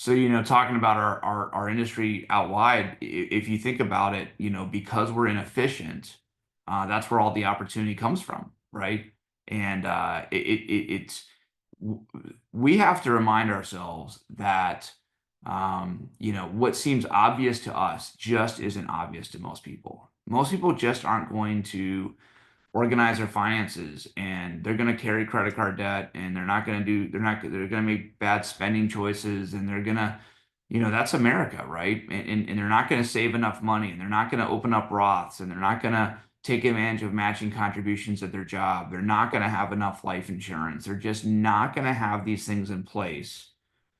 So, talking about our industry out wide, if you think about it, because we're inefficient, that's where all the opportunity comes from, right? And it's w- we have to remind ourselves that what seems obvious to us just isn't obvious to most people. Most people just aren't going to organize their finances, and they're going to carry credit card debt, and they're going to make bad spending choices, and they're going to that's America, right? And they're not going to save enough money, and they're not going to open up Roths, and they're not going to take advantage of matching contributions at their job. They're not going to have enough life insurance. They're just not going to have these things in place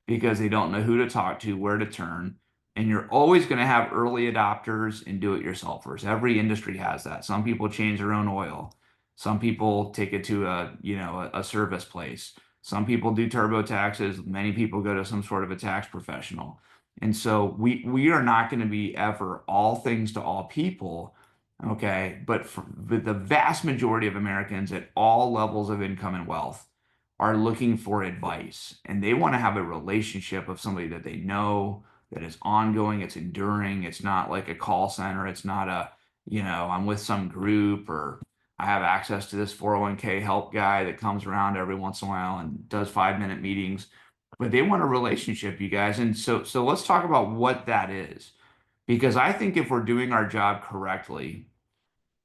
because they don't know who to talk to, where to turn. And you're always going to have early adopters and do-it-yourselfers. Every industry has that. Some people change their own oil. Some people take it to a service place. Some people do turbo taxes. Many people go to some sort of a tax professional. And so we are not going to be ever all things to all people, okay? But the vast majority of Americans at all levels of income and wealth are looking for advice, and they want to have a relationship of somebody that they know, that is ongoing, it's enduring. It's not like a call center. It's not I'm with some group, or I have access to this 401k help guy that comes around every once in a while and does 5-minute meetings. But they want a relationship, you guys. And so let's talk about what that is. Because I think if we're doing our job correctly,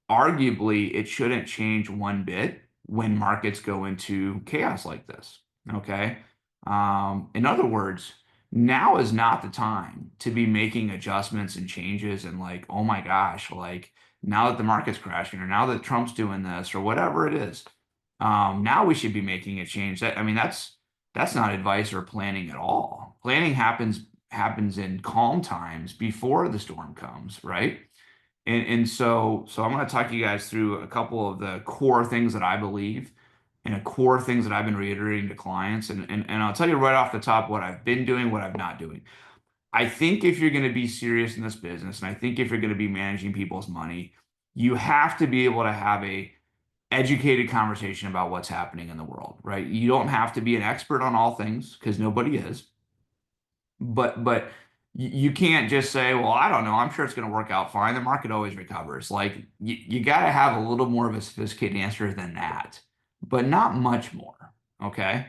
arguably it shouldn't change one bit when markets go into chaos like this. Okay. In other words, now is not the time to be making adjustments and changes and like, oh my gosh, like now that the market's crashing, or now that Trump's doing this, or whatever it is, now we should be making a change. That's not advice or planning at all. Planning happens in calm times before the storm comes, right? And so I'm going to talk you guys through a couple of the core things that I believe, and a core things that I've been reiterating to clients. And I'll tell you right off the top what I've been doing, what I'm not doing. I think if you're going to be serious in this business, and I think if you're going to be managing people's money, you have to be able to have a educated conversation about what's happening in the world, right? You don't have to be an expert on all things, because nobody is. But you can't just say, well, I don't know, I'm sure it's going to work out fine. The market always recovers. Like you got to have a little more of a sophisticated answer than that, but not much more. Okay.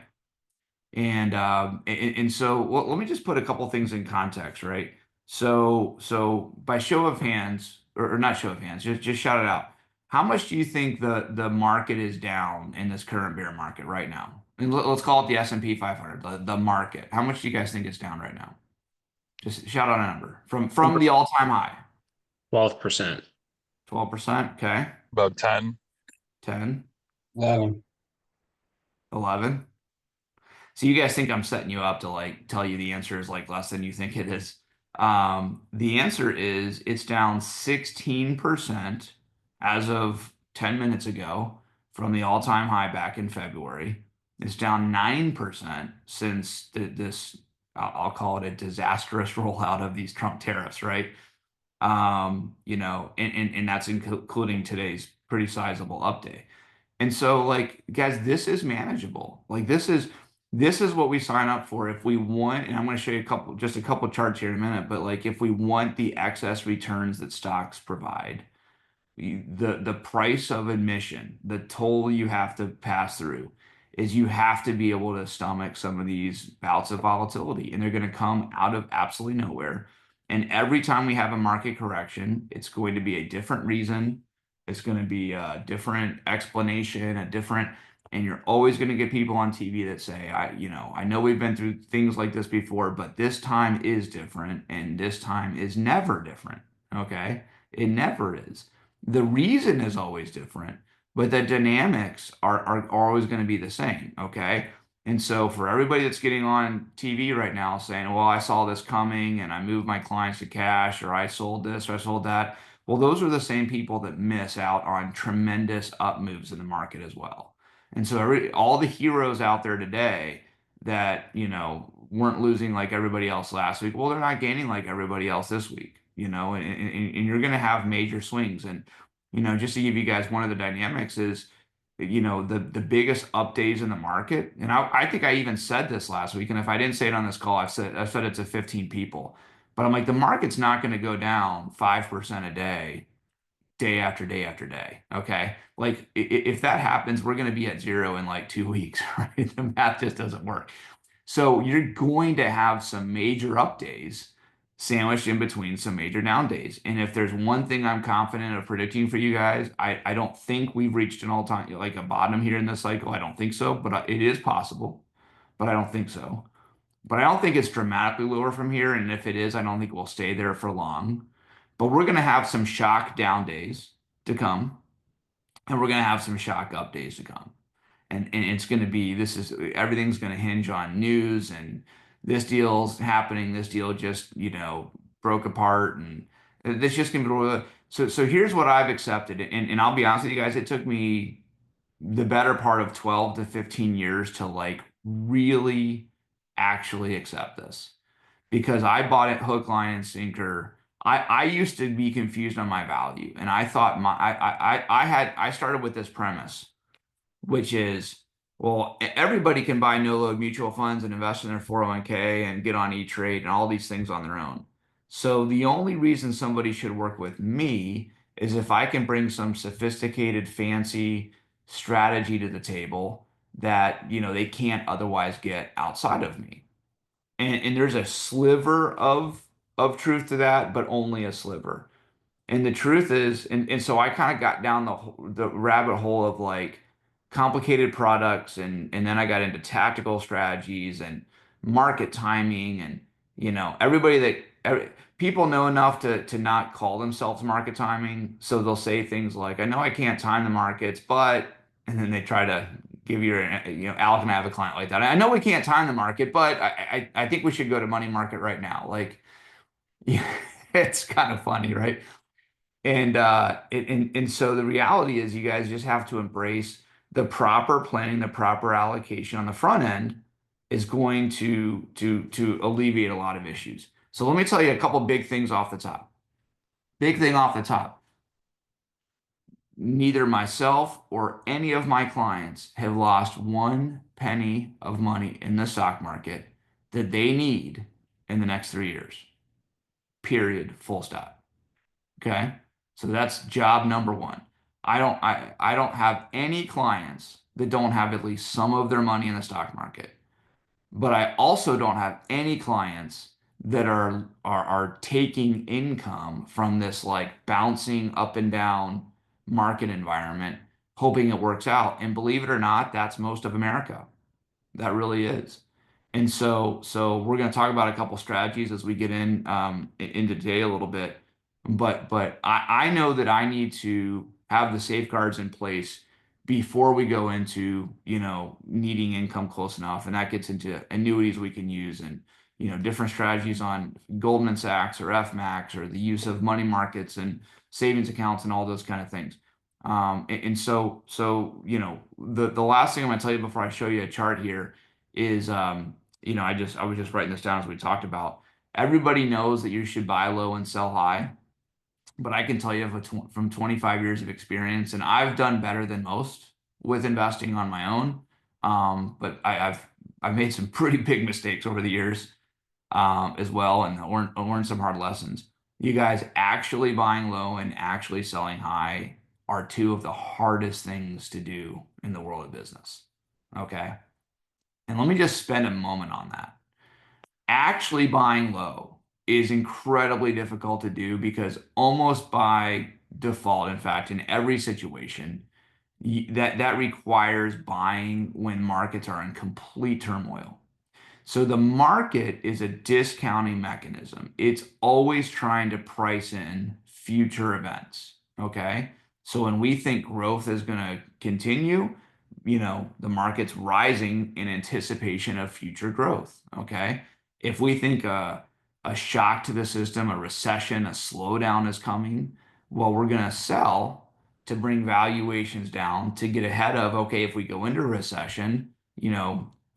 And so let me just put a couple things in context, right? So by show of hands, or not show of hands, just shout it out. How much do you think the market is down in this current bear market right now? And let's call it the S&P 500, the market. How much do you guys think it's down right now? Just shout out a number from the all-time high. 12%. 12%, okay. About 10. 10, 11. 11. So you guys think I'm setting you up to like tell you the answer is like less than you think it is. The answer is it's down 16% as of 10 minutes ago from the all-time high back in February. It's down 9% since this, I'll call it a disastrous rollout of these Trump tariffs, right? And that's including today's pretty sizable update. And so, like, guys, this is manageable. Like, this is what we sign up for if we want. And I'm going to show you just a couple charts here in a minute. But like, if we want the excess returns that stocks provide, the price of admission, the toll you have to pass through, is you have to be able to stomach some of these bouts of volatility, and they're going to come out of absolutely nowhere. And every time we have a market correction, it's going to be a different reason. It's going to be a different explanation, and you're always going to get people on TV that say, I know we've been through things like this before, but this time is different, and this time is never different. Okay? It never is. The reason is always different, but the dynamics are always going to be the same. Okay? And so for everybody that's getting on TV right now saying, well, I saw this coming and I moved my clients to cash, or I sold this or I sold that. Well, those are the same people that miss out on tremendous up moves in the market as well. And so all the heroes out there today that, weren't losing like everybody else last week, well, they're not gaining like everybody else this week, and you're going to have major swings. And, just to give you guys one of the dynamics is, the biggest updates in the market, and I think I even said this last week, and if I didn't say it on this call, I've said it to 15 people, but I'm like, the market's not going to go down 5% a day, day after day after day. Okay. Like if that happens, we're going to be at zero in like 2 weeks, right? The math just doesn't work. So you're going to have some major up days sandwiched in between some major down days. And if there's one thing I'm confident of predicting for you guys, I don't think we've reached an all-time, like a bottom here in this cycle. I don't think so, but it is possible, but I don't think so. But I don't think it's dramatically lower from here. And if it is, I don't think we'll stay there for long. But we're going to have some shock down days to come, and we're going to have some shock up days to come. And it's going to be this is everything's going to hinge on news and this deal's happening, this deal just broke apart, and it's just going to be so here's what I've accepted, and I'll be honest with you guys, it took me the better part of 12 to 15 years to like really actually accept this, because I bought it hook, line, and sinker. I used to be confused on my value, and I thought I started with this premise, which is, well, everybody can buy no load mutual funds and invest in their 401(k) and get on E-Trade and all these things on their own. So the only reason somebody should work with me is if I can bring some sophisticated, fancy strategy to the table that, they can't otherwise get outside of me. And there's a sliver of truth to that, but only a sliver. And the truth is, and so I kind of got down the rabbit hole of like complicated products, and then I got into tactical strategies and market timing, and everybody people know enough to not call themselves market timing, so they'll say things like, "I know I can't time the markets, but," and then they try to give you, Alec and I have a client like that. I know we can't time the market, but I think we should go to money market right now. Like, yeah, it's kind of funny, right? And so the reality is you guys just have to embrace the proper planning, the proper allocation on the front end is going to alleviate a lot of issues. So let me tell you a couple big things off the top. Big thing off the top. Neither myself or any of my clients have lost one penny of money in the stock market that they need in the next 3 years. Period. Full stop. Okay. So that's job number one. I don't have any clients that don't have at least some of their money in the stock market. But I also don't have any clients that are taking income from this like bouncing up and down market environment, hoping it works out. And believe it or not, that's most of America. That really is. And so we're going to talk about a couple strategies as we get into today a little bit. But I know that I need to have the safeguards in place before we go into, needing income close enough. And that gets into annuities we can use, and, different strategies on Goldman Sachs or FMAX, or the use of money markets and savings accounts and all those kind of things. And so the last thing I'm going to tell you before I show you a chart here is, I was just writing this down as we talked about. Everybody knows that you should buy low and sell high, but I can tell you from 25 years of experience, and I've done better than most with investing on my own. But I've made some pretty big mistakes over the years, as well, and learned some hard lessons. You guys, actually buying low and actually selling high are two of the hardest things to do in the world of business. Okay. And let me just spend a moment on that. Actually buying low is incredibly difficult to do because almost by default, in fact, in every situation, that requires buying when markets are in complete turmoil. So the market is a discounting mechanism. It's always trying to price in future events. Okay. So when we think growth is going to continue, the market's rising in anticipation of future growth. Okay. If we think a shock to the system, a recession, a slowdown is coming, well, we're going to sell to bring valuations down to get ahead of, okay, if we go into a recession,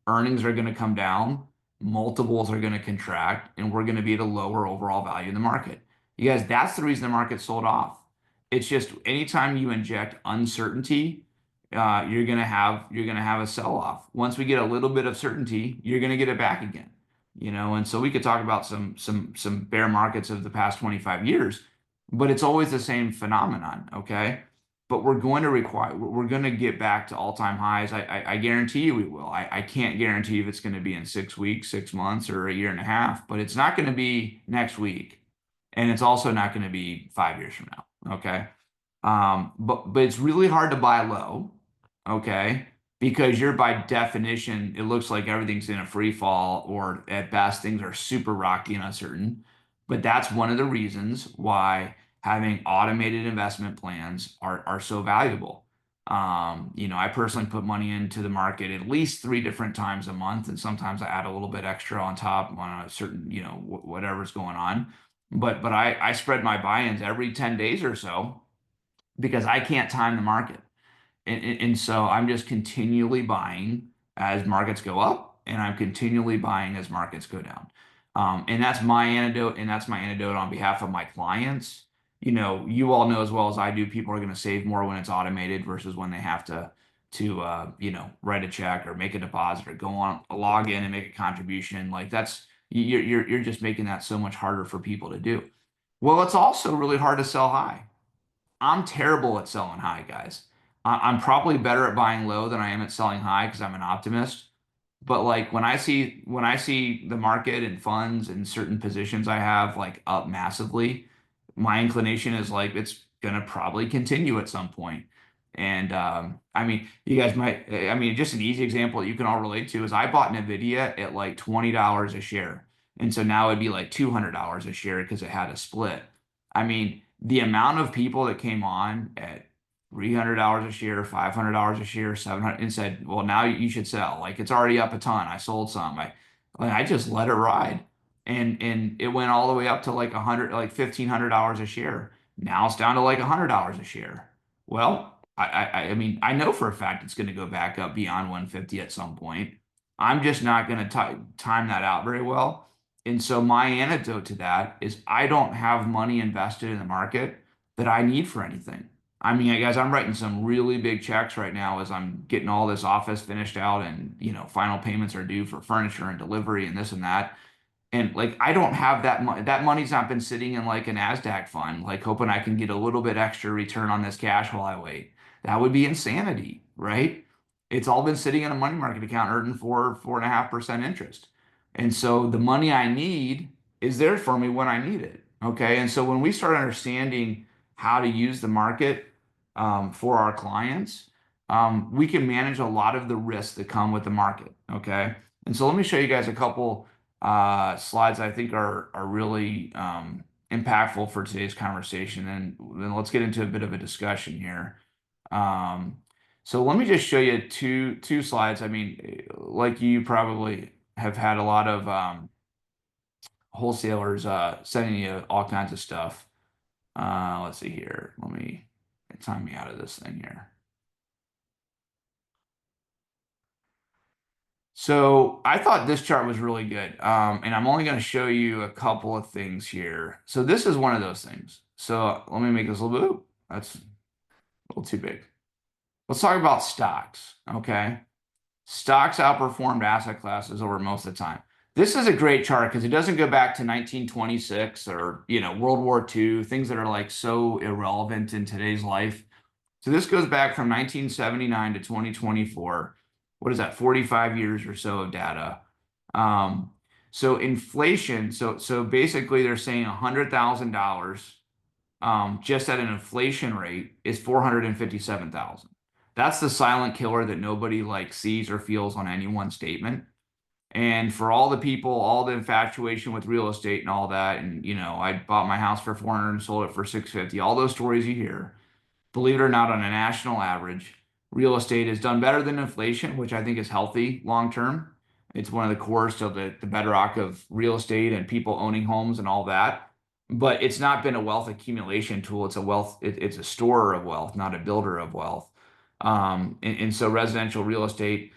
earnings are going to come down, multiples are going to contract, and we're going to be at a lower overall value in the market. You guys, that's the reason the market sold off. It's just anytime you inject uncertainty, you're gonna have a sell-off. Once we get a little bit of certainty, you're gonna get it back again. And so we could talk about some bear markets of the past 25 years, but it's always the same phenomenon, okay? But we're going to get back to all-time highs. I guarantee you we will. I can't guarantee if it's going to be in 6 weeks, 6 months, or a year and a half, but it's not going to be next week. And it's also not going to be 5 years from now. Okay. But it's really hard to buy low, okay? Because you're by definition, it looks like everything's in a free fall, or at best, things are super rocky and uncertain. But that's one of the reasons why having automated investment plans are so valuable. I personally put money into the market at least three different times a month, and sometimes I add a little bit extra on top on a certain, whatever's going on. But I spread my buy-ins every 10 days or so because I can't time the market. And so I'm just continually buying as markets go up, and I'm continually buying as markets go down. And that's my antidote, and that's my antidote on behalf of my clients. You all know as well as I do, people are going to save more when it's automated versus when they have to write a check or make a deposit or go on log in and make a contribution. Like that's you're just making that so much harder for people to do. Well, it's also really hard to sell high. I'm terrible at selling high, guys. I'm probably better at buying low than I am at selling high because I'm an optimist. But like when I see the market and funds and certain positions I have like up massively, my inclination is like it's gonna probably continue at some point. And I mean, you guys might, I mean, just an easy example that you can all relate to is I bought Nvidia at like $20 a share. And so now it'd be like $200 a share because it had a split. I mean, the amount of people that came on at $300 a share, $500 a share, 700, and said, "Well, now you should sell." Like it's already up a ton. I sold some. I just let it ride, and it went all the way up to like 100, like $1,500 a share. Now it's down to like $100 a share. Well, I mean, I know for a fact it's going to go back up beyond 150 at some point. I'm just not going to time that out very well. And so my antidote to that is I don't have money invested in the market that I need for anything. I mean, guys, I'm writing some really big checks right now as I'm getting all this office finished out, and final payments are due for furniture and delivery and this and that. And like I don't have that money. That money's not been sitting in like an NASDAQ fund, like hoping I can get a little bit extra return on this cash while I wait. That would be insanity, right? It's all been sitting in a money market account earning 4.5% interest. And so the money I need is there for me when I need it. Okay. And so when we start understanding how to use the market for our clients, we can manage a lot of the risks that come with the market. Okay. And so let me show you guys a couple slides I think are really impactful for today's conversation. And then let's get into a bit of a discussion here. Um, so let me just show you two slides. I mean, like you probably have had a lot of wholesalers sending you all kinds of stuff. Let's see here. Let me time me out of this thing here. So I thought this chart was really good. And I'm only going to show you a couple of things here. So this is one of those things. So let me make this a little bit. That's a little too big. Let's talk about stocks. Okay. Stocks outperformed asset classes over most of the time. This is a great chart because it doesn't go back to 1926 or, World War II, things that are like so irrelevant in today's life. So this goes back from 1979 to 2024. What is that? 45 years or so of data. Um, so inflation, so basically they're saying $100,000 just at an inflation rate is 457,000. That's the silent killer that nobody like sees or feels on any one statement. And for all the people, all the infatuation with real estate and all that, and I bought my house for 400 and sold it for 650, all those stories you hear, believe it or not, on a national average, real estate has done better than inflation, which I think is healthy long term. It's one of the cores to the bedrock of real estate and people owning homes and all that. But it's not been a wealth accumulation tool. It's a storer of wealth, not a builder of wealth. And so residential real estate,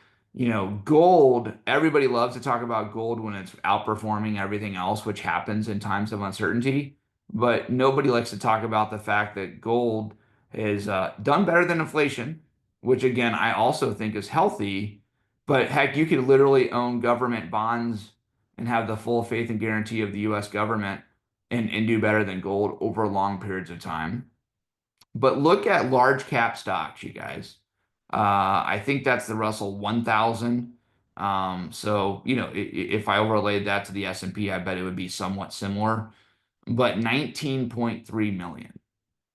gold, everybody loves to talk about gold when it's outperforming everything else, which happens in times of uncertainty. But nobody likes to talk about the fact that gold has done better than inflation. which again, I also think is healthy. But heck, you could literally own government bonds and have the full faith and guarantee of the US government and do better than gold over long periods of time. But look at large cap stocks, you guys. I think that's the Russell 1000. So, if I overlaid that to the S&P, I bet it would be somewhat similar, but 19.3 million.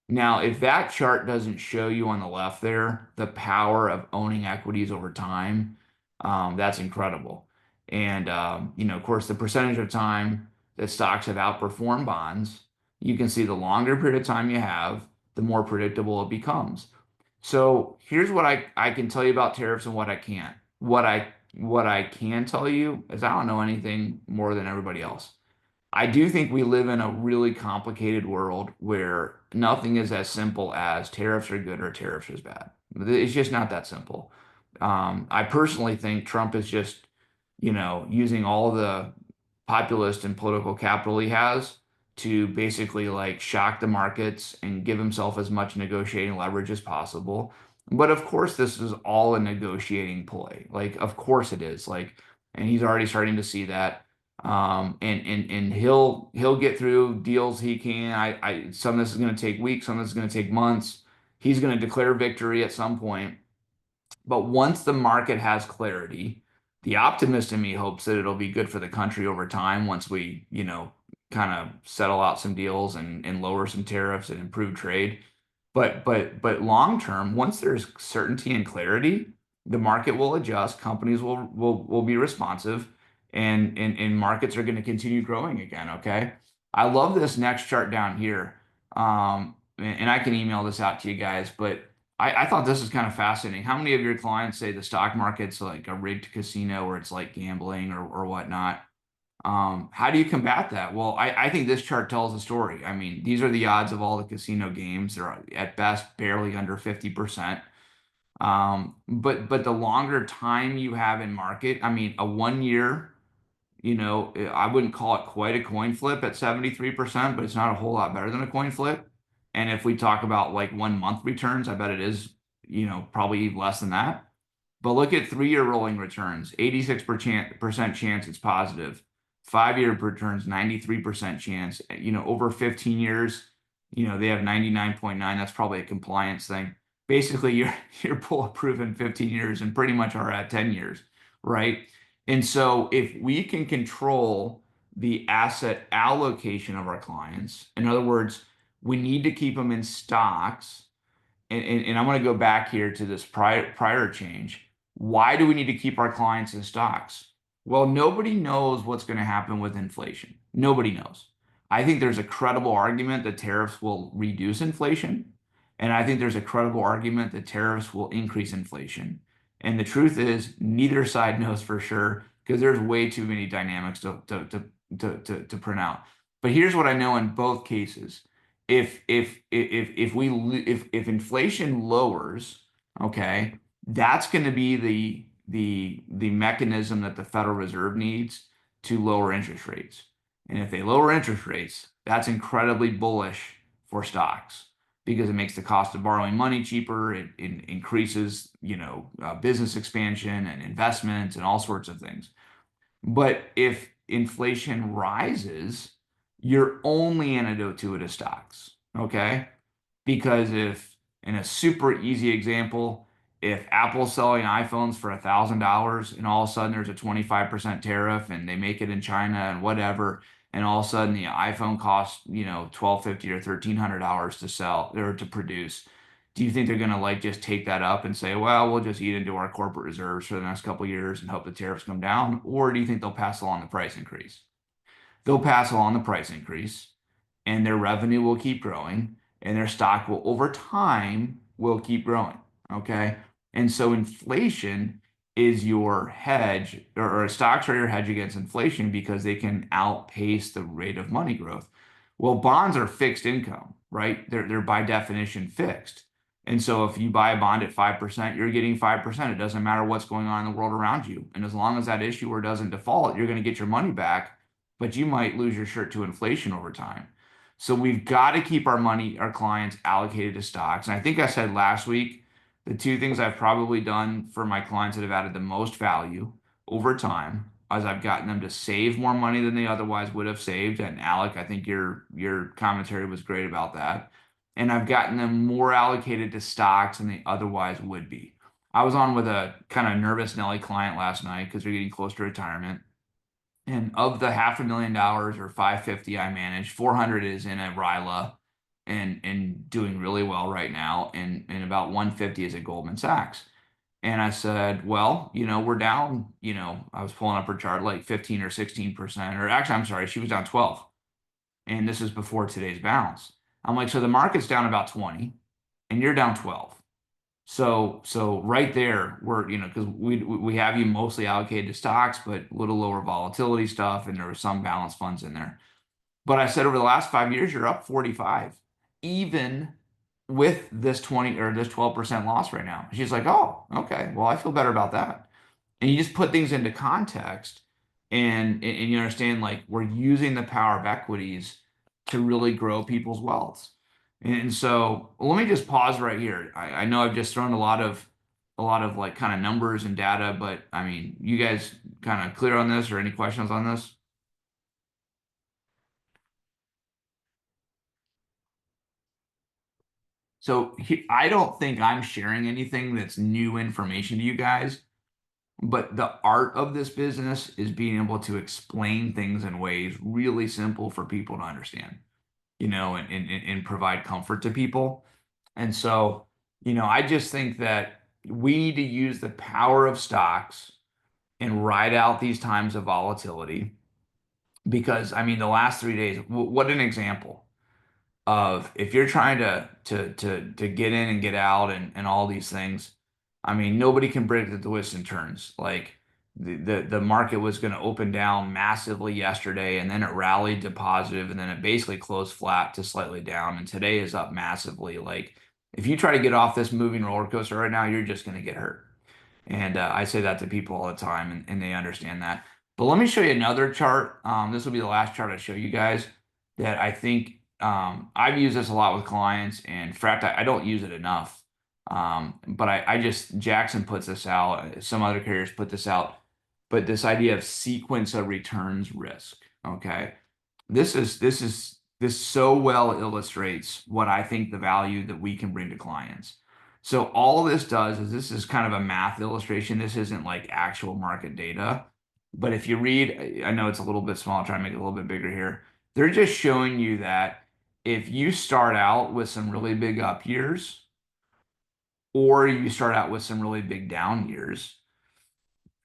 Now, if that chart doesn't show you on the left there the power of owning equities over time, that's incredible. And of course, the percentage of time that stocks have outperformed bonds, you can see the longer period of time you have, the more predictable it becomes. So here's what I can tell you about tariffs and what I can't. What I can tell you is I don't know anything more than everybody else. I do think we live in a really complicated world where nothing is as simple as tariffs are good or tariffs are bad. It's just not that simple. I personally think Trump is just, using all the populist and political capital he has to basically like shock the markets and give himself as much negotiating leverage as possible. But of course, this is all a negotiating play. Like, of course it is. Like, and he's already starting to see that. And he'll get through deals he can. Some of this is going to take weeks, some of this is going to take months. He's going to declare victory at some point. But once the market has clarity, the optimist in me hopes that it'll be good for the country over time once we, kind of settle out some deals and lower some tariffs and improve trade. But long term, once there's certainty and clarity, the market will adjust, companies will be responsive, and markets are going to continue growing again. Okay. I love this next chart down here. And I can email this out to you guys, but I thought this was kind of fascinating. How many of your clients say the stock market's like a rigged casino or it's like gambling or whatnot? How do you combat that? Well, I think this chart tells a story. I mean, these are the odds of all the casino games. They're at best barely under 50%. But the longer time you have in market, I mean, a 1 year, I wouldn't call it quite a coin flip at 73%, but it's not a whole lot better than a coin flip. And if we talk about like 1 month returns, I bet it is, probably less than that. But look at 3 year rolling returns, 86% chance it's positive. 5 year returns, 93% chance. Over 15 years, they have 99.9. That's probably a compliance thing. Basically, you're bulletproof in 15 years and pretty much are at 10 years, right? And so if we can control the asset allocation of our clients, in other words, we need to keep them in stocks and I'm going to go back here to this prior change. Why do we need to keep our clients in stocks? Well, nobody knows what's going to happen with inflation. Nobody knows. I think there's a credible argument that tariffs will reduce inflation, and I think there's a credible argument that tariffs will increase inflation. And the truth is, neither side knows for sure because there's way too many dynamics to print out. But here's what I know in both cases if inflation lowers, okay, that's going to be the mechanism that the Federal Reserve needs to lower interest rates. And if they lower interest rates, that's incredibly bullish for stocks because it makes the cost of borrowing money cheaper. It increases, business expansion and investments and all sorts of things. But if inflation rises, your only antidote to it is stocks. Okay. Because if, in a super easy example, if Apple's selling iPhones for $1,000 and all of a sudden there's a 25% tariff and they make it in China and whatever, and all of a sudden the iPhone costs, $1,250 or $1,300 to sell or to produce, do you think they're going to like just take that up and say, well, we'll just eat into our corporate reserves for the next couple of years and hope the tariffs come down? Or do you think they'll pass along the price increase? They'll pass along the price increase and their revenue will keep growing and their stock will over time will keep growing. Okay. And so inflation is your hedge or stocks are your hedge against inflation because they can outpace the rate of money growth. Well, bonds are fixed income, right? They're by definition fixed. And so if you buy a bond at 5%, you're getting 5%. It doesn't matter what's going on in the world around you. And as long as that issuer doesn't default, you're going to get your money back, but you might lose your shirt to inflation over time. So we've got to keep our money, our clients allocated to stocks. And I think I said last week The two things I've probably done for my clients that have added the most value over time as I've gotten them to save more money than they otherwise would have saved. And Alec, I think your commentary was great about that. And I've gotten them more allocated to stocks than they otherwise would be. I was on with a kind of nervous Nelly client last night because they're getting close to retirement. And of the $500,000 or 550 I manage, 400 is in a RILA and doing really well right now, and about 150 is at Goldman Sachs. And I said, well, we're down, I was pulling up her chart like 15 or 16%, or actually, I'm sorry, she was down 12. And this is before today's bounce. I'm like, so the market's down about 20 and you're down 12. So right there, we're, because we have you mostly allocated to stocks, but a little lower volatility stuff, and there was some balanced funds in there. But I said over the last 5 years, you're up 45, even with this 20 or this 12% loss right now. She's like, oh, okay. Well, I feel better about that. And you just put things into context and you understand like we're using the power of equities to really grow people's wealth. And so let me just pause right here. I know I've just thrown a lot of like kind of numbers and data, but I mean, you guys kind of clear on this or any questions on this? So I don't think I'm sharing anything that's new information to you guys, but the art of this business is being able to explain things in ways really simple for people to understand, and provide comfort to people. And so, I just think that we need to use the power of stocks and ride out these times of volatility because, I mean, the last 3 days, what an example of if you're trying to get in and get out and all these things. I mean, nobody can predict the twists and turns. Like the market was going to open down massively yesterday, and then it rallied to positive, and then it basically closed flat to slightly down, and today is up massively. Like if you try to get off this moving roller coaster right now, you're just going to get hurt. And I say that to people all the time, and they understand that. But let me show you another chart. This will be the last chart I show you guys that I think I've used this a lot with clients. And in fact, I don't use it enough. But I just, Jackson puts this out. Some other carriers put this out. But this idea of sequence of returns risk. Okay. This so well illustrates what I think the value that we can bring to clients. So all this does is this is kind of a math illustration. This isn't like actual market data. But if you read, I know it's a little bit small, I'll try to make it a little bit bigger here. They're just showing you that if you start out with some really big up years, or you start out with some really big down years,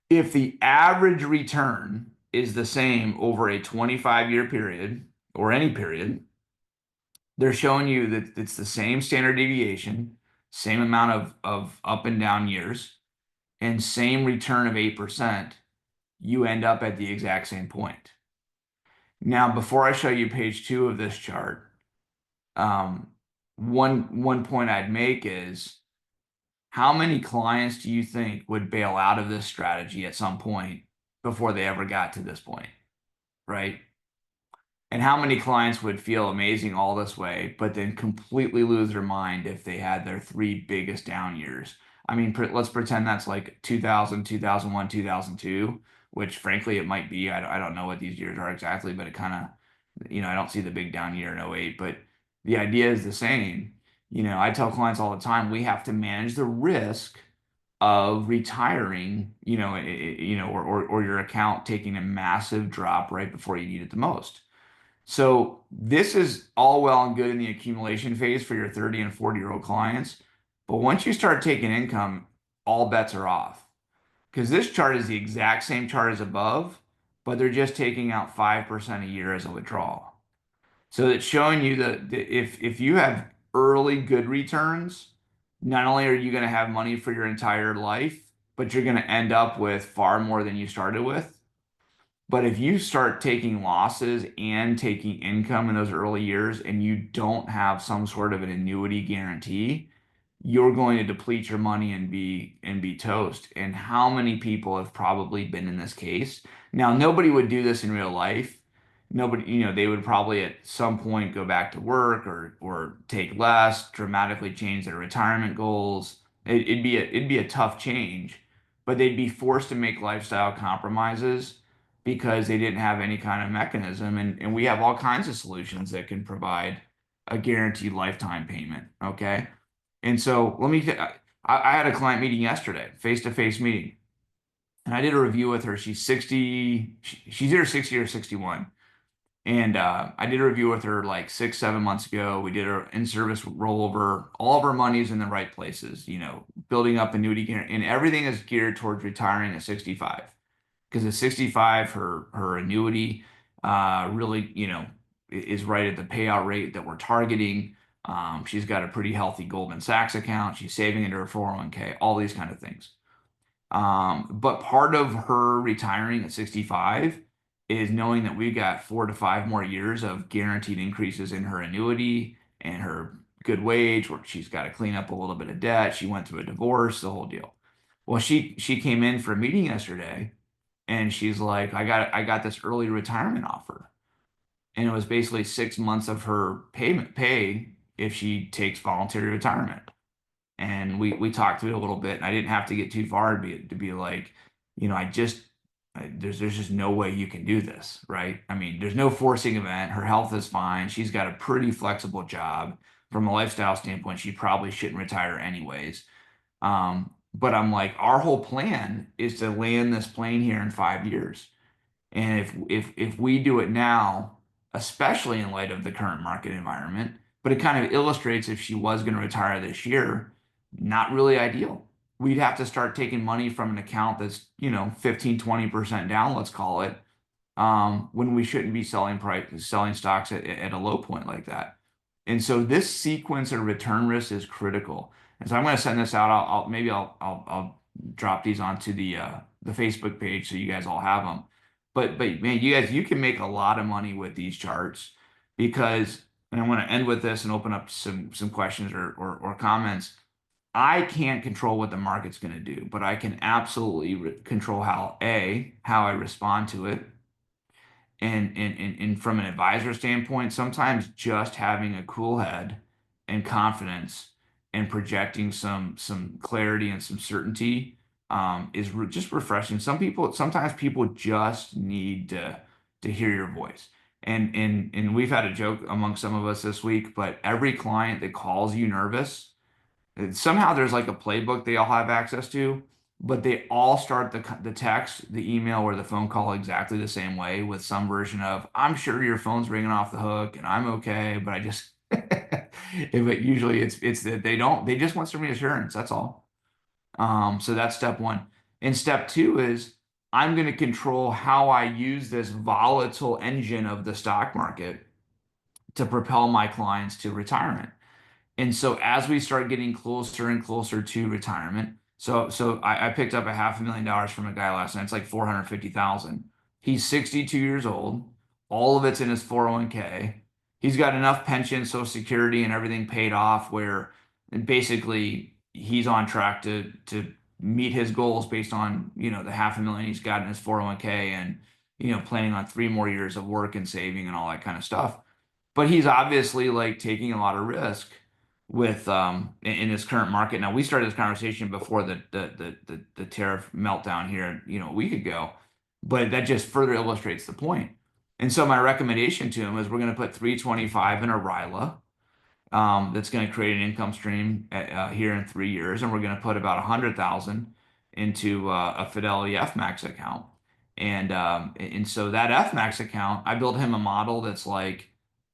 if the average return is the same over a 25-year period or any period, they're showing you that it's the same standard deviation, same amount of up and down years, and same return of 8%, you end up at the exact same point. Now, before I show you page 2 of this chart, um, one point I'd make is how many clients do you think would bail out of this strategy at some point before they ever got to this point, right? And how many clients would feel amazing all this way, but then completely lose their mind if they had their three biggest down years? I mean, let's pretend that's like 2000, 2001, 2002, which frankly it might be. I don't know what these years are exactly, but it kind of, I don't see the big down year in '08, but the idea is the same. I tell clients all the time, we have to manage the risk of retiring, or your account taking a massive drop right before you need it the most. So this is all well and good in the accumulation phase for your 30 and 40-year-old clients. But once you start taking income, all bets are off. Because this chart is the exact same chart as above, but they're just taking out 5% a year as a withdrawal. So it's showing you that if you have early good returns, not only are you going to have money for your entire life, but you're going to end up with far more than you started with. But if you start taking losses and taking income in those early years and you don't have some sort of an annuity guarantee, you're going to deplete your money and be toast. And how many people have probably been in this case? Now, nobody would do this in real life. Nobody, they would probably at some point go back to work or take less, dramatically change their retirement goals, It'd be a tough change, but they'd be forced to make lifestyle compromises because they didn't have any kind of mechanism. And we have all kinds of solutions that can provide a guaranteed lifetime payment. Okay. And so I had a client meeting yesterday, face-to-face meeting, and I did a review with her. She's 60, she's either 60 or 61. And I did a review with her like 6, 7 months ago. We did her in-service rollover. All of her money's in the right places, building up annuity and everything is geared towards retiring at 65. Because at 65, her annuity really, is right at the payout rate that we're targeting. She's got a pretty healthy Goldman Sachs account. She's saving into her 401k, all these kind of things. But part of her retiring at 65 is knowing that we got 4 to 5 more years of guaranteed increases in her annuity and her good wage, where she's got to clean up a little bit of debt. She went through a divorce, the whole deal. Well, she came in for a meeting yesterday and she's like, I got this early retirement offer. And it was basically 6 months of her pay if she takes voluntary retirement. And we talked through it a little bit, and I didn't have to get too far to be like, there's just no way you can do this, right? I mean, there's no forcing event. Her health is fine. She's got a pretty flexible job. From a lifestyle standpoint, she probably shouldn't retire anyways. But I'm like, our whole plan is to land this plane here in 5 years. And if we do it now, especially in light of the current market environment, but it kind of illustrates if she was going to retire this year, not really ideal. We'd have to start taking money from an account that's, 15, 20% down, let's call it, when we shouldn't be selling stocks at a low point like that. And so this sequence of return risk is critical. And so I'm going to send this out. I'll drop these onto the Facebook page so you guys all have them. But man, you can make a lot of money with these charts because, and I want to end with this and open up some questions or comments. I can't control what the market's going to do, but I can absolutely control how I respond to it. And from an advisor standpoint, sometimes just having a cool head and confidence and projecting some clarity and some certainty is just refreshing. Sometimes people just need to hear your voice. And we've had a joke among some of us this week, but every client that calls you nervous, somehow there's like a playbook they all have access to, but they all start the text, the email, or the phone call exactly the same way with some version of, I'm sure your phone's ringing off the hook and I'm okay, but I just but usually it's that they just want some reassurance. That's all. So that's step one. And step two is I'm going to control how I use this volatile engine of the stock market to propel my clients to retirement. And so as we start getting closer and closer to retirement, so I picked up a $500,000 from a guy last night. It's like 450,000. He's 62 years old. All of it's in his 401k. He's got enough pension, Social Security, and everything paid off where basically he's on track to meet his goals based on, the 500,000 he's got in his 401k and, planning on 3 more years of work and saving and all that kind of stuff. But he's obviously like taking a lot of risk with in this current market. Now we started this conversation before the tariff meltdown here, a week ago, but that just further illustrates the point. And so my recommendation to him is we're going to put 325 in a RILA that's going to create an income stream here in 3 years, and we're going to put about 100,000 into a Fidelity FMAX account. And so that FMAX account, I built him a model that's like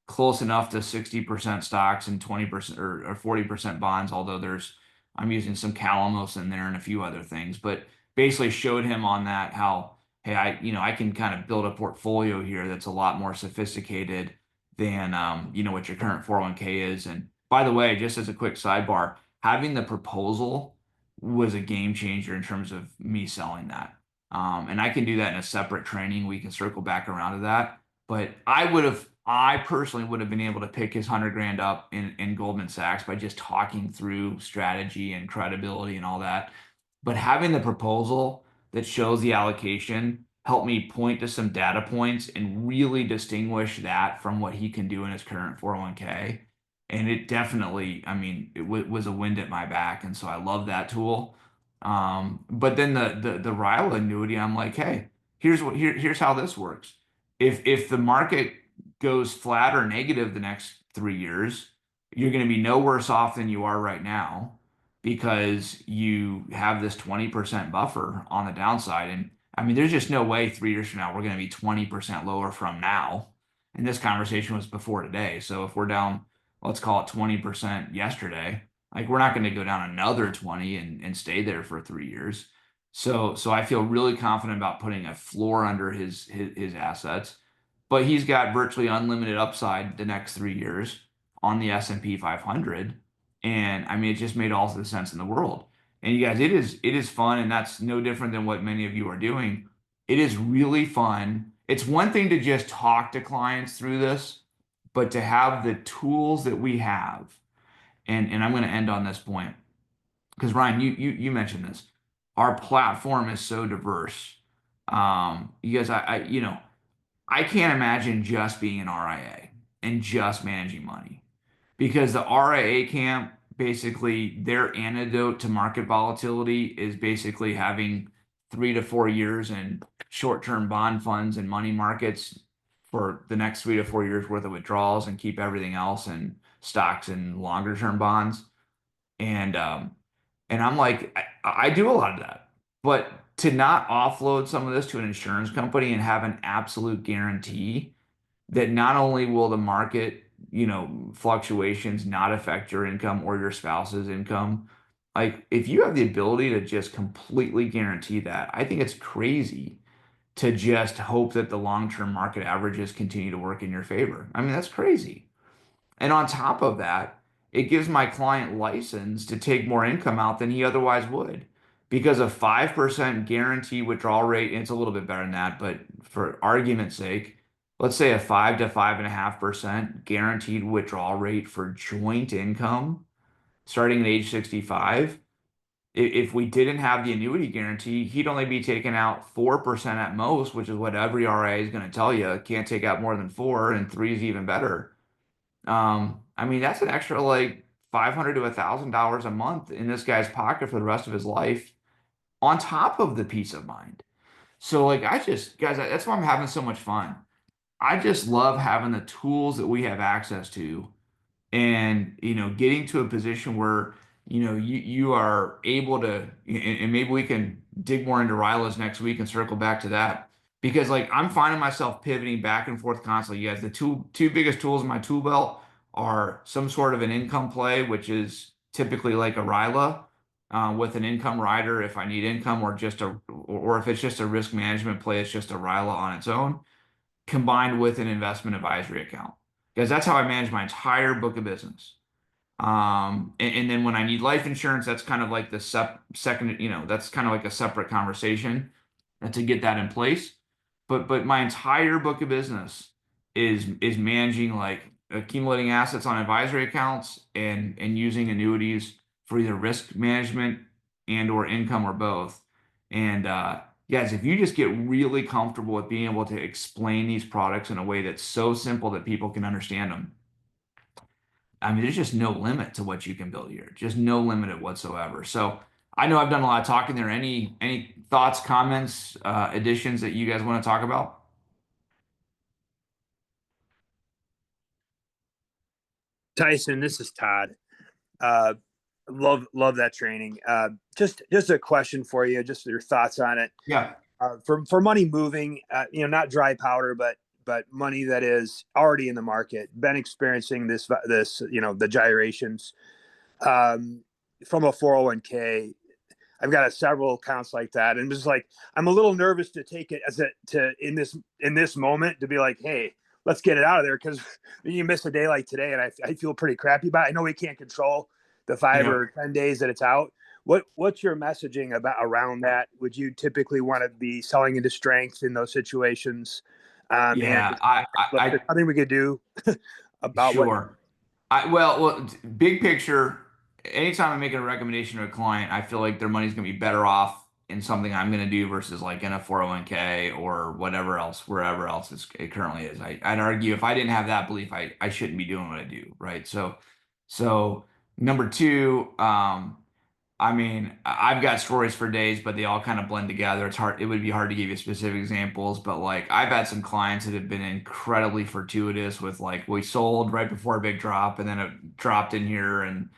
close enough to 60% stocks and 20% or 40% bonds, although I'm using some Calamos in there and a few other things, but basically showed him on that how, hey, I can kind of build a portfolio here that's a lot more sophisticated than what your current 401k is. And by the way, just as a quick sidebar, having the proposal was a game changer in terms of me selling that. And I can do that in a separate training. We can circle back around to that. But I personally would have been able to pick his 100 grand up in Goldman Sachs by just talking through strategy and credibility and all that. But having the proposal that shows the allocation helped me point to some data points and really distinguish that from what he can do in his current 401k. and it definitely, I mean, it was a wind at my back, and so I love that tool. But then the RILA annuity, I'm like, hey, here's how this works. If the market goes flat or negative the next 3 years, you're going to be no worse off than you are right now because you have this 20% buffer on the downside. And I mean, there's just no way 3 years from now we're going to be 20% lower from now. And this conversation was before today. So if we're down, let's call it 20% yesterday, like we're not going to go down another 20 and stay there for 3 years. So I feel really confident about putting a floor under his assets, but he's got virtually unlimited upside the next 3 years on the S&P 500. And I mean, it just made all the sense in the world. And you guys, it is fun, and that's no different than what many of you are doing. It is really fun. It's one thing to just talk to clients through this, but to have the tools that we have, and I'm going to end on this point because Ryan, you mentioned this. Our platform is so diverse. You guys, I can't imagine just being an RIA and just managing money because the RIA camp, basically their antidote to market volatility is basically having 3 to 4 years in short-term bond funds and money markets for the next 3 to 4 years worth of withdrawals and keep everything else in stocks and longer-term bonds. And I'm like, I do a lot of that, but to not offload some of this to an insurance company and have an absolute guarantee that not only will the market, fluctuations not affect your income or your spouse's income, like if you have the ability to just completely guarantee that, I think it's crazy to just hope that the long-term market averages continue to work in your favor. I mean, that's crazy. And on top of that, it gives my client license to take more income out than he otherwise would. Because a 5% guarantee withdrawal rate, and it's a little bit better than that, but for argument's sake, let's say a 5 to 5.5% guaranteed withdrawal rate for joint income starting at age 65. If we didn't have the annuity guarantee, he'd only be taking out 4% at most, which is what every RIA is going to tell you. Can't take out more than four, and three is even better. I mean, that's an extra like $500 to $1,000 a month in this guy's pocket for the rest of his life, on top of the peace of mind. So, like, guys, that's why I'm having so much fun. I just love having the tools that we have access to, and getting to a position where you are able to, and maybe we can dig more into RILAs next week and circle back to that, because like I'm finding myself pivoting back and forth constantly. You guys, the two biggest tools in my tool belt are some sort of an income play, which is typically like a RILA, with an income rider if I need income, or if it's just a risk management play, it's just a RILA on its own, combined with an investment advisory account, because that's how I manage my entire book of business. And then when I need life insurance, that's kind of like the second, that's kind of like a separate conversation, to get that in place. But my entire book of business is managing, like, accumulating assets on advisory accounts and using annuities for either risk management and or income, or both. And guys, if you just get really comfortable with being able to explain these products in a way that's so simple that people can understand them, I mean, there's just no limit to what you can build here. Just no limit whatsoever. So I know I've done a lot of talking there. Any thoughts, comments, additions that you guys want to talk about? Tyson, this is Todd. Uh, love that training. Just a question for you, just your thoughts on it. Yeah. For money moving, not dry powder, but money that is already in the market, been experiencing this the gyrations, from a 401k. I've got several accounts like that, and just like I'm a little nervous to take it in this moment to be like, hey, let's get it out of there, because you miss a day like today, and I feel pretty crappy about it. I know we can't control the 5 or 10 days that it's out. What's your messaging around that? Would you typically want to be selling into strength in those situations? And Yeah, look, there's nothing we could do about what. sure. Well, big picture, anytime I'm making a recommendation to a client, I feel like their money's gonna be better off in something I'm gonna do versus like in a 401k or whatever else, wherever else it currently is. I'd argue if I didn't have that belief, I shouldn't be doing what I do, right? So So number two, I mean, I've got stories for days, but they all kind of blend together. It's hard, it would be hard to give you specific examples, but like I've had some clients that have been incredibly fortuitous with like we sold right before a big drop and then it dropped in here and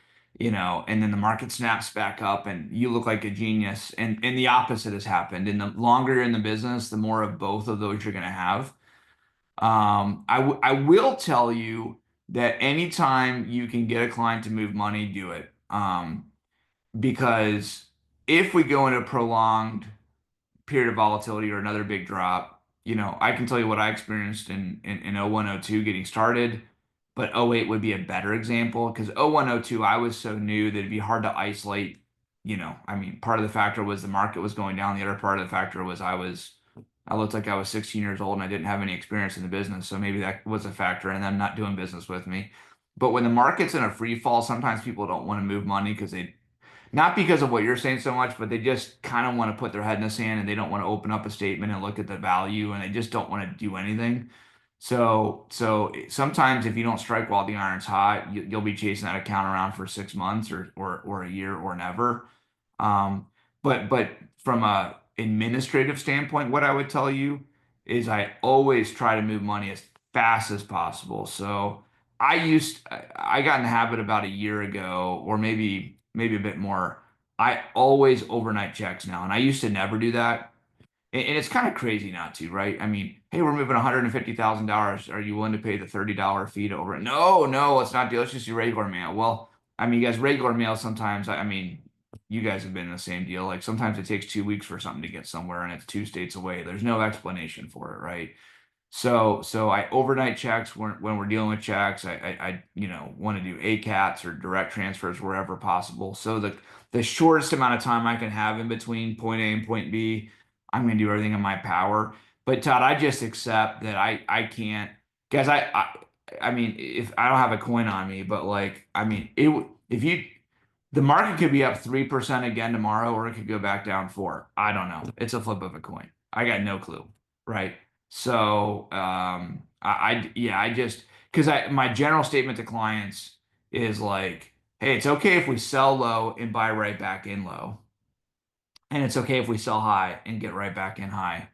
and then the market snaps back up and you look like a genius. And the opposite has happened. And the longer you're in the business, the more of both of those you're going to have. I will tell you that anytime you can get a client to move money, do it. Because if we go into a prolonged period of volatility or another big drop, I can tell you what I experienced in 01, 02 getting started, but 08 would be a better example because 01, 02, I was so new that it'd be hard to isolate. I mean, part of the factor was the market was going down. The other part of the factor was I looked like I was 16 years old and I didn't have any experience in the business. So maybe that was a factor in them not doing business with me. But when the market's in a free fall, sometimes people don't want to move money because they not because of what you're saying so much, but they just kind of want to put their head in the sand and they don't want to open up a statement and look at the value and they just don't want to do anything. So sometimes if you don't strike while the iron's hot, you'll be chasing that account around for 6 months or a year or never. Um, but from a administrative standpoint, what I would tell you is I always try to move money as fast as possible. So I got in the habit about a year ago, or maybe a bit more. I always overnight checks now, and I used to never do that. And it's kind of crazy not to, right? I mean, hey, we're moving $150,000. Are you willing to pay the $30 fee to over it? No, no, let's not do. Let's just do regular mail. Well, I mean, you guys, regular mail sometimes. I mean, you guys have been in the same deal. Like sometimes it takes 2 weeks for something to get somewhere, and it's 2 states away. There's no explanation for it, right? So I overnight checks when we're dealing with checks. I want to do ACATs or direct transfers wherever possible. So the shortest amount of time I can have in between point A and point B, I'm going to do everything in my power. But Todd, I just accept that I can't, guys. I mean, if I don't have a coin on me, but like I mean, if you the market could be up 3% again tomorrow, or it could go back down 4. I don't know. It's a flip of a coin. I got no clue, right? So, yeah, I just because my general statement to clients is like, hey, it's okay if we sell low and buy right back in low, and it's okay if we sell high and get right back in high.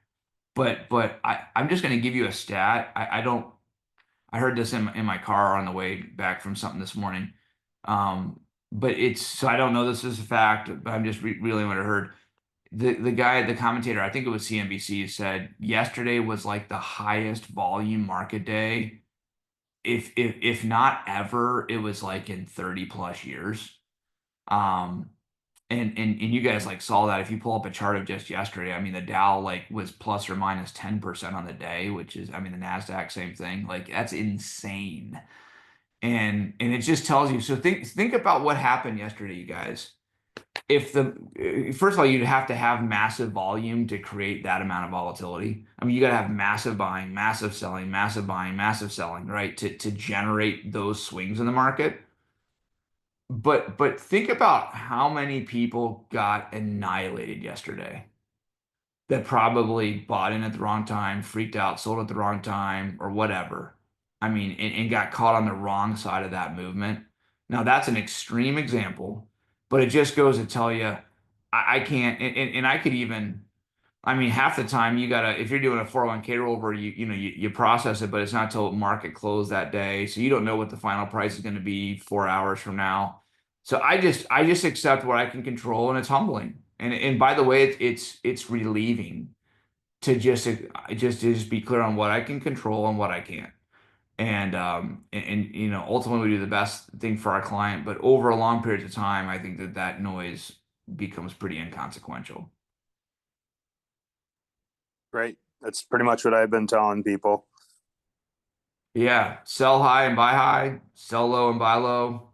But I'm just going to give you a stat. I don't. I heard this in my car on the way back from something this morning. But it's so I don't know this is a fact, but I'm just reeling what I heard. The guy, the commentator, I think it was CNBC, said yesterday was like the highest volume market day. If not ever, it was like in 30 plus years. Um, and you guys like saw that if you pull up a chart of just yesterday, I mean the Dow like was plus or minus 10% on the day, which is I mean the Nasdaq same thing. Like that's insane. And it just tells you. So think about what happened yesterday, you guys. If the first of all, you'd have to have massive volume to create that amount of volatility. I mean, you got to have massive buying, massive selling, massive buying, massive selling, right? To generate those swings in the market. But think about how many people got annihilated yesterday that probably bought in at the wrong time, freaked out, sold at the wrong time, or whatever. I mean, and got caught on the wrong side of that movement. Now, that's an extreme example, but it just goes to tell you, I can't, and I could even, I mean, half the time you gotta, if you're doing a 401k rollover, you process it, but it's not till market close that day. So you don't know what the final price is going to be 4 hours from now. So I just accept what I can control and it's humbling. And by the way, it's relieving to just be clear on what I can control and what I can't. And ultimately we do the best thing for our client, but over a long period of time, I think that noise becomes pretty inconsequential. Great. That's pretty much what I've been telling people. Yeah, sell high and buy high, sell low and buy low,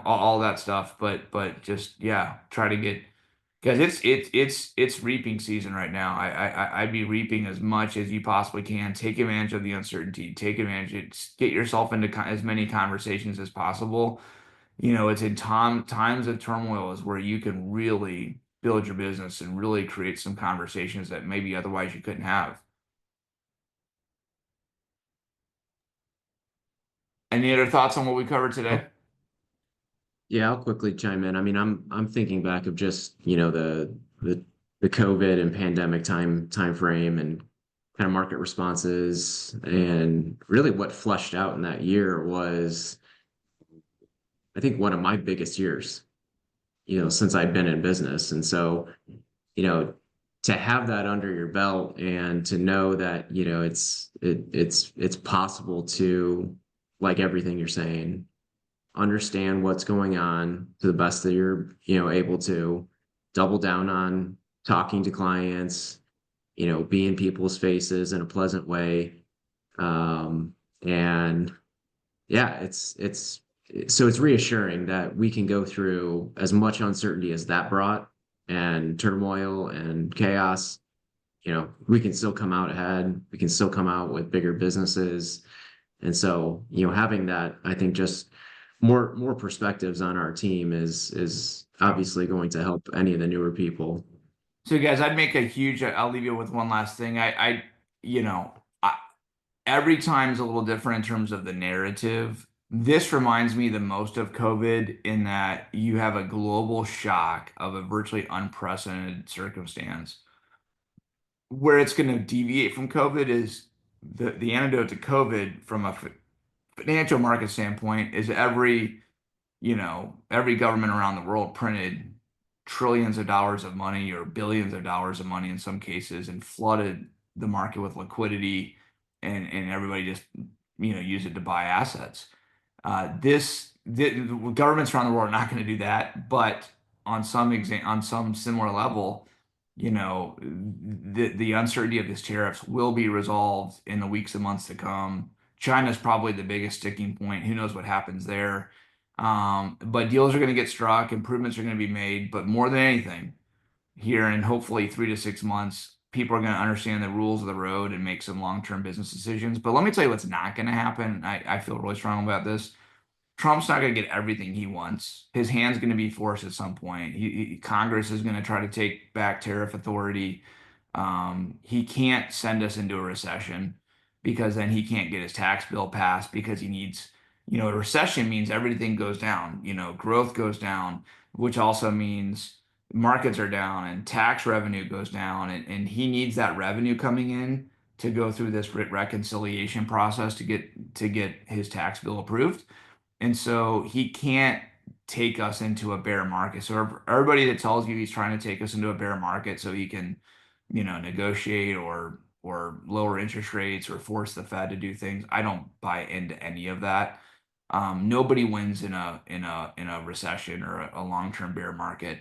all that stuff. But just yeah, try to get because it's reaping season right now. I'd be reaping as much as you possibly can. Take advantage of the uncertainty. Take advantage. Get yourself into as many conversations as possible. It's in times of turmoil is where you can really build your business and really create some conversations that maybe otherwise you couldn't have. Any other thoughts on what we covered today? Yeah, I'll quickly chime in. I mean, I'm thinking back of just, the COVID and pandemic time frame and kind of market responses. And really what flushed out in that year was, I think, one of my biggest years, since I'd been in business. And so, you know, to have that under your belt and to know that, it's possible to, like everything you're saying, understand what's going on to the best that you're, able to double down on talking to clients, be in people's faces in a pleasant way. And yeah, so it's reassuring that we can go through as much uncertainty as that brought and turmoil and chaos. We can still come out ahead. We can still come out with bigger businesses. And so, having that, I think, just more perspectives on our team is obviously going to help any of the newer people. So guys, I'd make a huge, I'll leave you with one last thing. You know, I, every time's a little different in terms of the narrative. This reminds me the most of COVID in that you have a global shock of a virtually unprecedented circumstance. Where it's going to deviate from COVID is the antidote to COVID from a financial market standpoint is every government around the world printed trillions of dollars of money or billions of dollars of money in some cases and flooded the market with liquidity and everybody just used it to buy assets. The governments around the world are not going to do that, but on some similar level, the uncertainty of these tariffs will be resolved in the weeks and months to come. China's probably the biggest sticking point. Who knows what happens there? But deals are going to get struck, improvements are going to be made, but more than anything, here in hopefully 3 to 6 months, people are going to understand the rules of the road and make some long-term business decisions. But let me tell you what's not going to happen. I feel really strong about this. Trump's not going to get everything he wants. His hand's going to be forced at some point. Congress is going to try to take back tariff authority. He can't send us into a recession because then he can't get his tax bill passed because he needs, a recession means everything goes down, growth goes down, which also means markets are down and tax revenue goes down. And he needs that revenue coming in to go through this reconciliation process to get his tax bill approved. And so he can't take us into a bear market. So everybody that tells you he's trying to take us into a bear market so he can, negotiate or lower interest rates or force the Fed to do things, I don't buy into any of that. Nobody wins in a recession or a long-term bear market.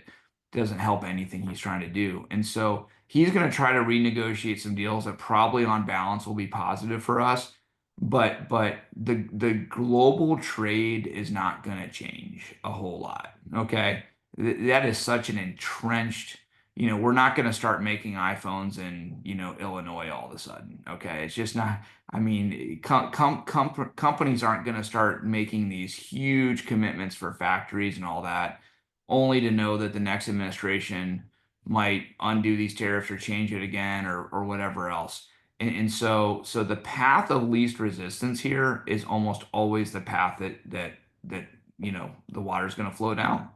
Doesn't help anything he's trying to do. And so he's going to try to renegotiate some deals that probably on balance will be positive for us. But the global trade is not going to change a whole lot. Okay. That is such an entrenched, we're not going to start making iPhones in, Illinois all of a sudden. Okay. It's just not, I mean, companies aren't going to start making these huge commitments for factories and all that, only to know that the next administration might undo these tariffs or change it again or whatever else. And so the path of least resistance here is almost always the path that the water's going to flow down.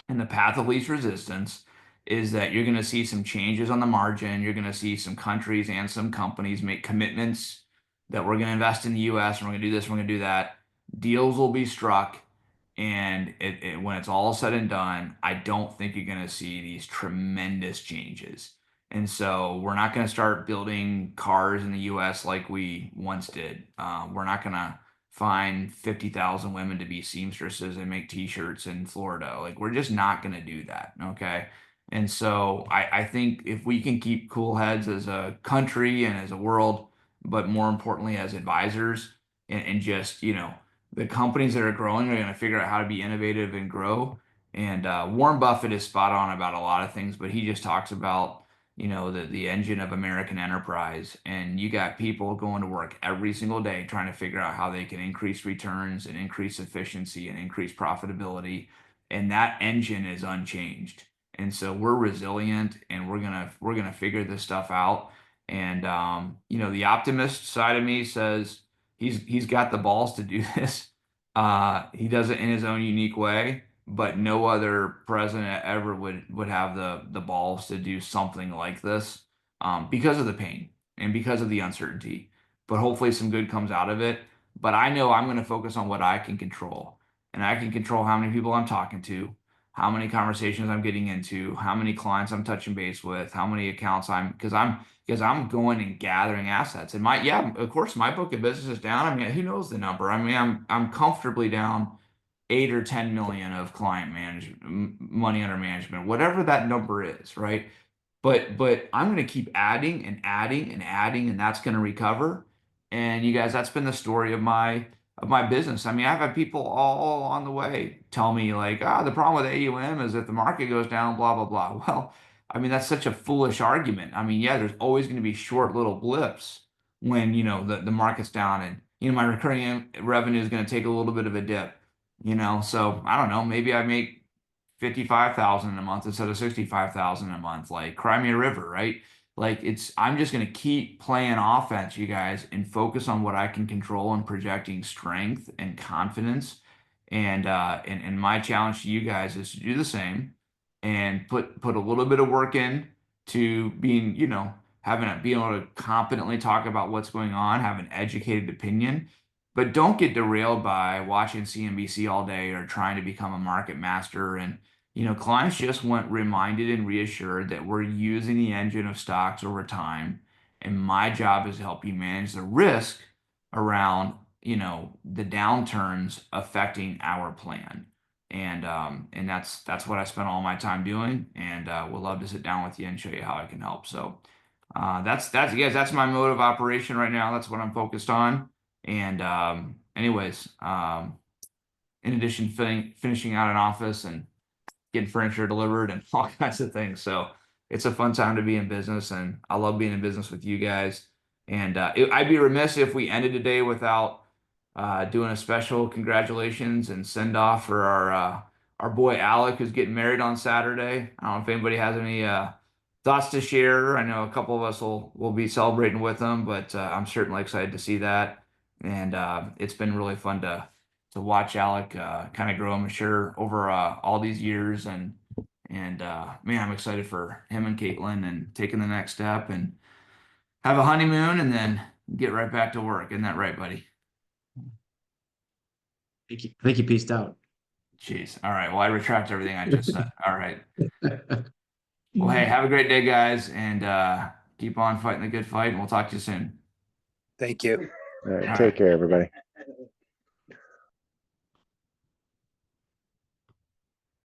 And the path of least resistance is that you're going to see some changes on the margin. You're going to see some countries and some companies make commitments that we're going to invest in the US and we're going to do this, we're going to do that. Deals will be struck. And when it's all said and done, I don't think you're going to see these tremendous changes. And so we're not going to start building cars in the US like we once did. We're not going to find 50,000 women to be seamstresses and make t-shirts in Florida. Like we're just not going to do that. Okay. And so I think if we can keep cool heads as a country and as a world, but more importantly as advisors and just, the companies that are growing are going to figure out how to be innovative and grow. And Warren Buffett is spot on about a lot of things, but he just talks about, the engine of American enterprise. And you got people going to work every single day trying to figure out how they can increase returns and increase efficiency and increase profitability. And that engine is unchanged. And so we're resilient and we're gonna figure this stuff out. And the optimist side of me says he's got the balls to do this. He does it in his own unique way. but no other president ever would have the balls to do something like this, because of the pain and because of the uncertainty. But hopefully some good comes out of it. But I know I'm going to focus on what I can control, and I can control how many people I'm talking to, how many conversations I'm getting into, how many clients I'm touching base with, how many accounts because I'm going and gathering assets. And yeah, of course, my book of business is down. I mean, who knows the number? I mean, I'm comfortably down 8 or 10 million of client money under management, whatever that number is, right? But I'm going to keep adding and adding and adding, and that's going to recover. And you guys, that's been the story of my business. I mean, I've had people all on the way tell me like, the problem with AUM is if the market goes down, blah blah blah. Well, I mean, that's such a foolish argument. I mean, yeah, there's always going to be short little blips when the market's down, and my recurring revenue is going to take a little bit of a dip. So I don't know, maybe I make 55,000 a month instead of 65,000 a month. Like, cry me a river, right? Like, I'm just going to keep playing offense, you guys, and focus on what I can control and projecting strength and confidence. And my challenge to you guys is to do the same and put a little bit of work in to being, being able to competently talk about what's going on, have an educated opinion, but don't get derailed by watching CNBC all day or trying to become a market master. And clients just want reminded and reassured that we're using the engine of stocks over time. And my job is to help you manage the risk around, the downturns affecting our plan. And that's what I spent all my time doing. And would love to sit down with you and show you how I can help. So that's guys, that's my mode of operation right now. That's what I'm focused on. And anyways, in addition to finishing out an office and getting furniture delivered and all kinds of things. So it's a fun time to be in business, and I love being in business with you guys. And I'd be remiss if we ended today without doing a special congratulations and send off for our boy Alec, who's getting married on Saturday. I don't know if anybody has any thoughts to share. I know a couple of us will be celebrating with him, but I'm certainly excited to see that. And it's been really fun to watch Alec kind of grow and mature over all these years. And man, I'm excited for him and Caitlin and taking the next step and have a honeymoon and then get right back to work. Isn't that right, buddy? Thank you. Thank you. Peaced out. Jeez. All right. Well, I retract everything I just said. All right. Well, hey, have a great day, guys, and keep on fighting the good fight, and we'll talk to you soon. Thank you. All right, All take right. care, everybody.